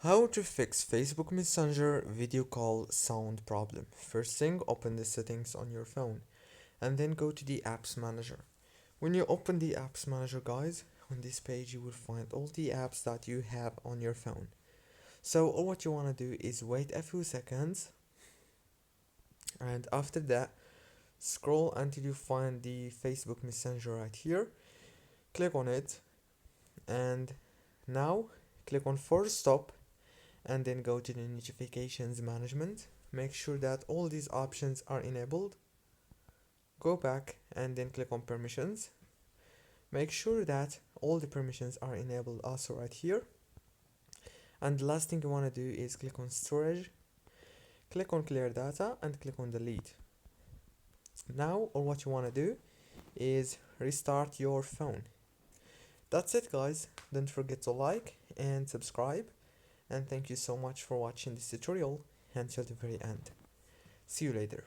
How to fix Facebook Messenger video call sound problem. First thing, open the settings on your phone and then go to the apps manager. When you open the apps manager, guys, on this page you will find all the apps that you have on your phone. So all what you want to do is wait a few seconds, and after that scroll until you find the Facebook Messenger right here. Click on it, and now click on force stop and then go to the notifications management. Make sure that all these options are enabled. Go back and then click on permissions. Make sure that all the permissions are enabled also right here. And the last thing you want to do is click on storage, click on clear data and click on delete. Now all what you want to do is restart your phone. That's it, guys. Don't forget to like and subscribe, and thank you so much for watching this tutorial until the very end. See you later.